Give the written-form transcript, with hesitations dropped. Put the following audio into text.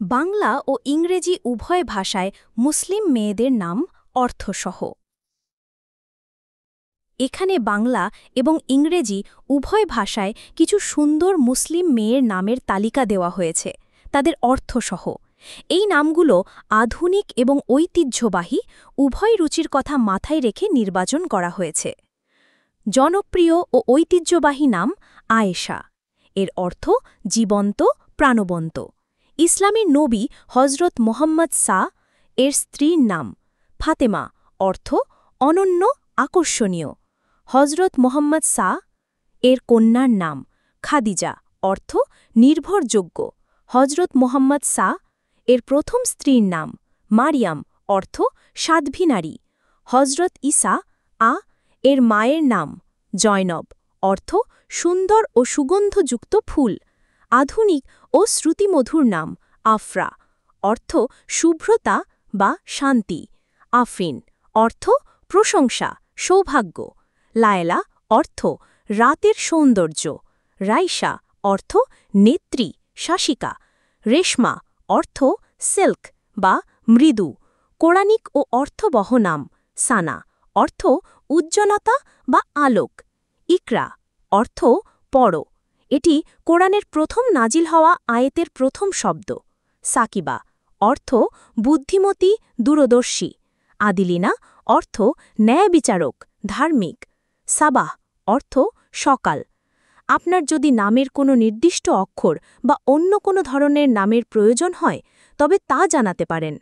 বাংলা ও ইংরেজি উভয় ভাষায় মুসলিম মেয়েদের নাম অর্থসহ। এখানে বাংলা এবং ইংরেজি উভয় ভাষায় কিছু সুন্দর মুসলিম মেয়ের নামের তালিকা দেওয়া হয়েছে, তাদের অর্থসহ। এই নামগুলো আধুনিক এবং ঐতিহ্যবাহী উভয় রুচির কথা মাথায় রেখে নির্বাচন করা হয়েছে। জনপ্রিয় ও ঐতিহ্যবাহী নাম আয়েশা, এর অর্থ জীবন্ত, প্রাণবন্ত। ইসলামী নবী হজরত মোহাম্মদ সা এর স্ত্রীর নাম ফাতেমা, অর্থ অনন্য, আকর্ষণীয়। হজরত মোহাম্মদ সা এর কন্যার নাম খাদিজা, অর্থ নির্ভরযোগ্য। হজরত মোহাম্মদ সা এর প্রথম স্ত্রীর নাম মারিয়াম, অর্থ সাধ্বী নারী। হজরত ঈসা এর মায়ের নাম জয়নব, অর্থ সুন্দর ও সুগন্ধযুক্ত ফুল। আধুনিক ও শ্রুতিমধুর নাম আফরা, অর্থ শুভ্রতা বা শান্তি। আফরিন, অর্থ প্রশংসা, সৌভাগ্য। লায়লা, অর্থ রাতের সৌন্দর্য। রাইসা, অর্থ নেত্রী, শাসিকা। রেশমা, অর্থ সিল্ক বা মৃদু। কোরআনিক ও অর্থবহ নাম সানা, অর্থ উজ্জ্বলতা বা আলোক। ইকরা, অর্থ পড়ো। এটি কোরআনের প্রথম নাজিল হওয়া আয়াতের প্রথম শব্দ। সাকিবা, অর্থ বুদ্ধিমতী, দূরদর্শী। আদিলিনা, অর্থ ন্যায় বিচারক, ধার্মিক। সাবাহ, অর্থ সকাল। আপনার যদি নামের কোনো নির্দিষ্ট অক্ষর বা অন্য কোনো ধরনের নামের প্রয়োজন হয়, তবে তা জানাতে পারেন।